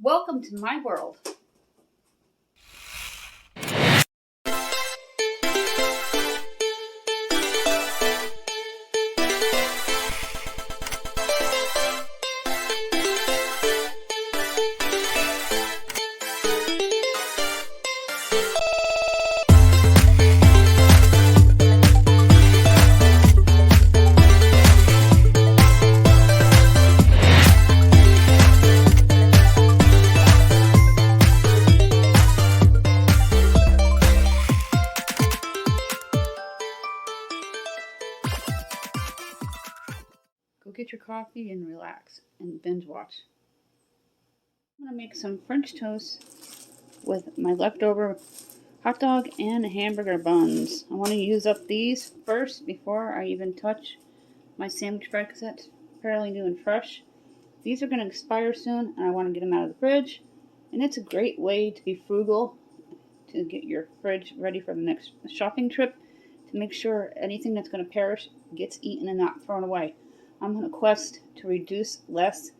Welcome to my world. Go get your coffee and relax and binge watch. I'm going to make some French toast with my leftover hot dog and hamburger buns. I want to use up these first before I even touch my sandwich bread because that's fairly new and fresh. These are going to expire soon and I want to get them out of the fridge. And it's a great way to be frugal, to get your fridge ready for the next shopping trip, to make sure anything that's going to perish gets eaten and not thrown away. I'm on a quest to reduce less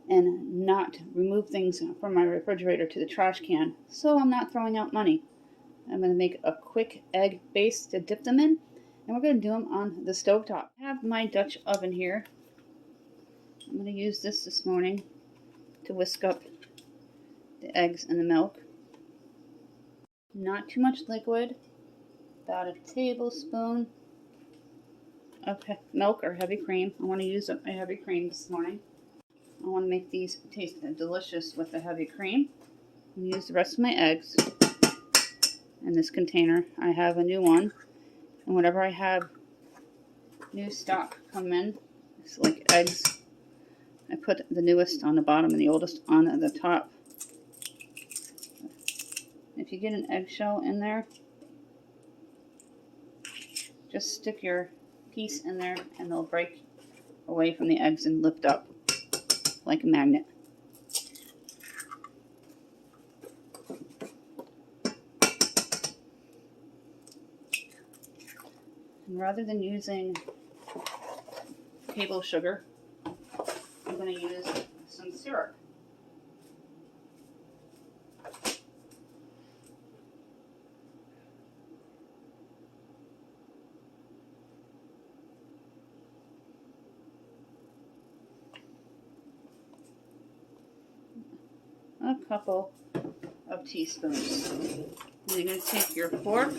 and not remove things from my refrigerator to the trash can, so I'm not throwing out money. I'm going to make a quick egg base to dip them in, and we're going to do them on the stovetop. I have my Dutch oven here. I'm going to use this morning to whisk up the eggs and the milk. Not too much liquid, about a tablespoon of milk or heavy cream. I want to use up my heavy cream this morning. I want to make these taste delicious with the heavy cream. I'm going to use the rest of my eggs in this container. I have a new one, and whenever I have new stock come in, it's like eggs, I put the newest on the bottom and the oldest on the top. If you get an eggshell in there, just stick your piece in there and they'll break away from the eggs and lift up like a magnet. And rather than using table sugar, I'm going to use some syrup. A couple of teaspoons. And you're going to take your fork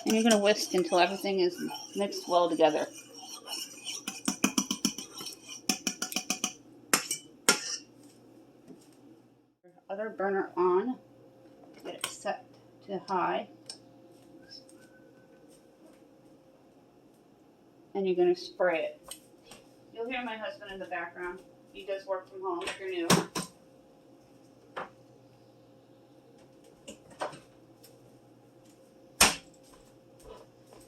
and you're going to whisk until everything is mixed well together. Other burner on, get it set to high, and you're going to spray it. You'll hear my husband in the background. He does work from home if you're new.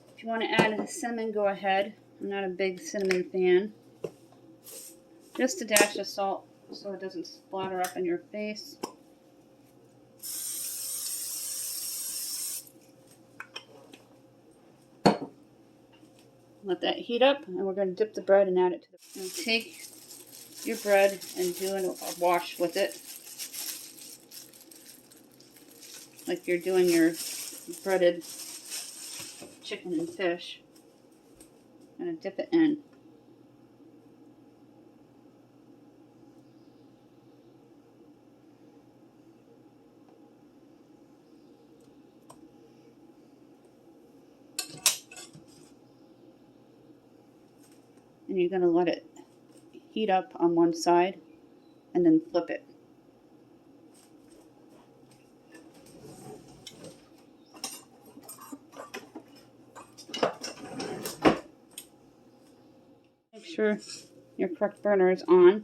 If you want to add cinnamon, go ahead. I'm not a big cinnamon fan. Just a dash of salt so it doesn't splatter up in your face. Let that heat up, and we're going to dip the bread and add it to the... And take your bread and do a wash with it, like you're doing your breaded chicken and fish. And dip it in. And you're going to let it heat up on one side and then flip it. Make sure your correct burner is on.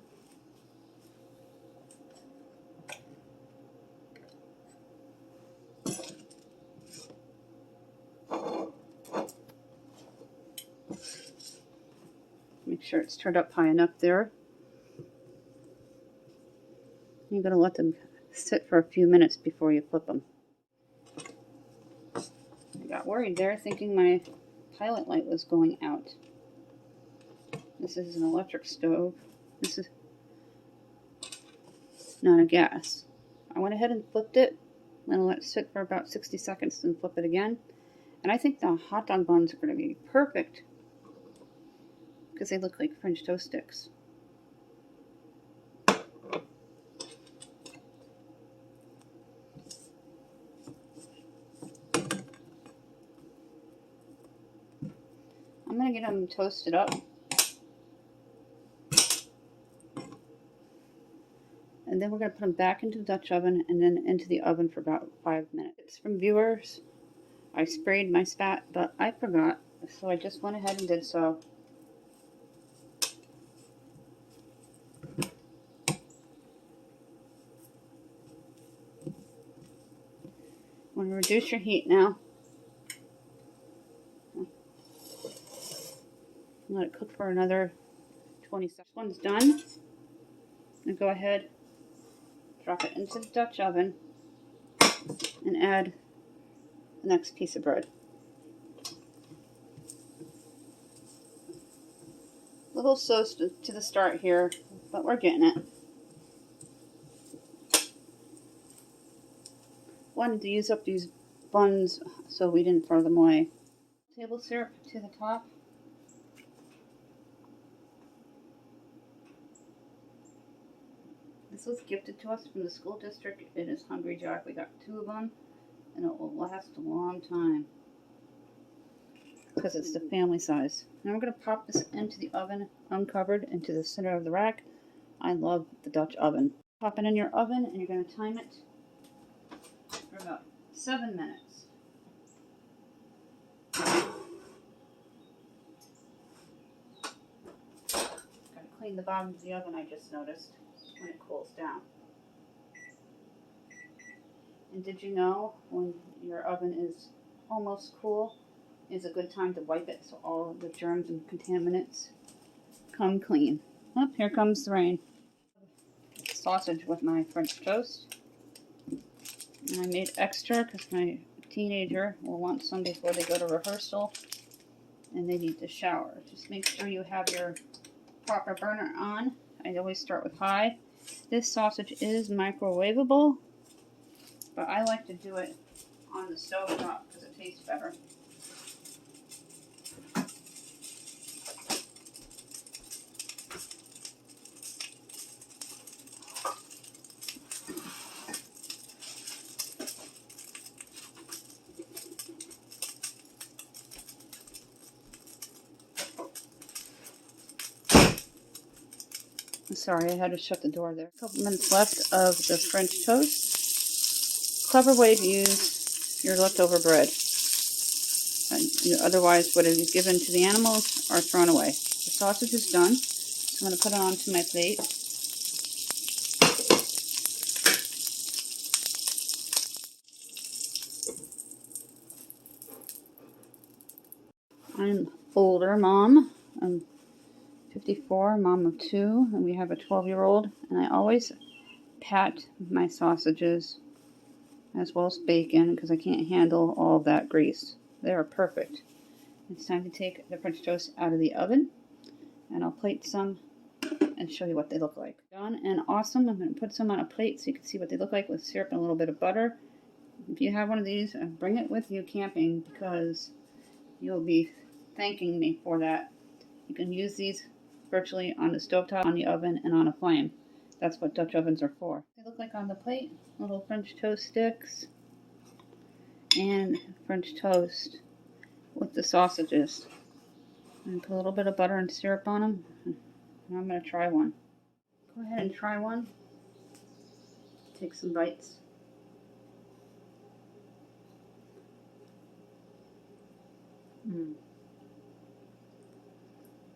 Make sure it's turned up high enough there. You're going to let them sit for a few minutes before you flip them. I got worried there thinking my pilot light was going out. This is an electric stove. This is not a gas. I went ahead and flipped it. I'm going to let it sit for about 60 seconds and flip it again. And I think the hot dog buns are going to be perfect because they look like French toast sticks. I'm going to get them toasted up. And then we're going to put them back into the Dutch oven and then into the oven for about 5 minutes. It's from viewers. I sprayed my spat, but I forgot, so I just went ahead and did so. I'm going to reduce your heat now. Let it cook for another 20 seconds. This one's done. Now go ahead, drop it into the Dutch oven, and add the next piece of bread. A little slow to the start here, but we're getting it. Wanted to use up these buns so we didn't throw them away. Table syrup to the top. This was gifted to us from the school district. It is Hungry Jack. We got 2 of them, and it will last a long time because it's the family size. Now we're going to pop this into the oven, uncovered, into the center of the rack. I love the Dutch oven. Pop it in your oven, and you're going to time it for about 7 minutes. Got to clean the bottom of the oven, I just noticed, when it cools down. And did you know when your oven is almost cool, is a good time to wipe it so all the germs and contaminants come clean. Oh, here comes the rain. Sausage with my French toast. And I made extra because my teenager will want some before they go to rehearsal and they need to shower. Just make sure you have your proper burner on. I always start with high. This sausage is microwavable, but I like to do it on the stove top because it tastes better. Sorry, I had to shut the door there. A couple minutes left of the French toast. Clever way to use your leftover bread. Otherwise, what is given to the animals are thrown away. The sausage is done. I'm going to put it onto my plate. I'm older mom. I'm 54, mom of 2, and we have a 12-year-old, and I always pat my sausages as well as bacon because I can't handle all of that grease. They are perfect. It's time to take the French toast out of the oven, and I'll plate some and show you what they look like. Done and awesome. I'm going to put some on a plate so you can see what they look like with syrup and a little bit of butter. If you have one of these, bring it with you camping because you'll be thanking me for that. You can use these virtually on the stovetop, on the oven, and on a flame. That's what Dutch ovens are for. They look like on the plate, little French toast sticks and French toast with the sausages. And put a little bit of butter and syrup on them. And I'm going to try one. Go ahead and try one. Take some bites.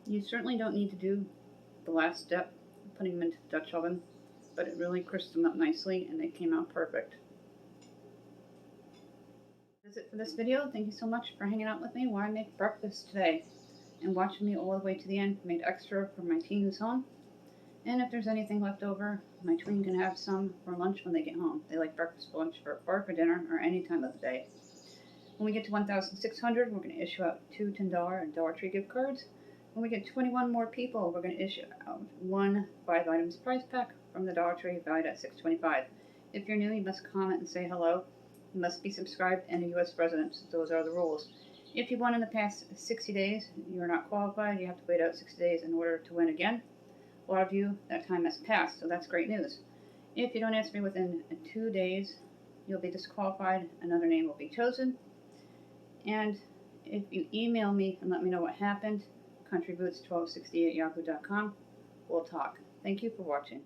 You certainly don't need to do the last step, putting them into the Dutch oven, but it really crisps them up nicely and they came out perfect. That's it for this video. Thank you so much for hanging out with me while I make breakfast today. and watch me all the way to the end. Made extra for my teen who's home. And if there's anything left over, my tween can have some for lunch when they get home. They like breakfast, lunch, or for dinner, or any time of the day. When we get to 1,600, we're going to issue out 2 $10 and Dollar Tree gift cards. When we get 21 more people, we're going to issue out 1 5 items prize pack from the Dollar Tree valued at $6.25. If you're new, you must comment and say hello. You must be subscribed and a U.S. resident. Those are the rules. If you won in the past 60 days, you are not qualified. You have to wait out 60 days in order to win again. A lot of you, that time has passed, so that's great news. If you don't answer me within 2 days, you'll be disqualified. Another name will be chosen. And if you email me and let me know what happened, countryboots1260@yahoo.com, we'll talk. Thank you for watching.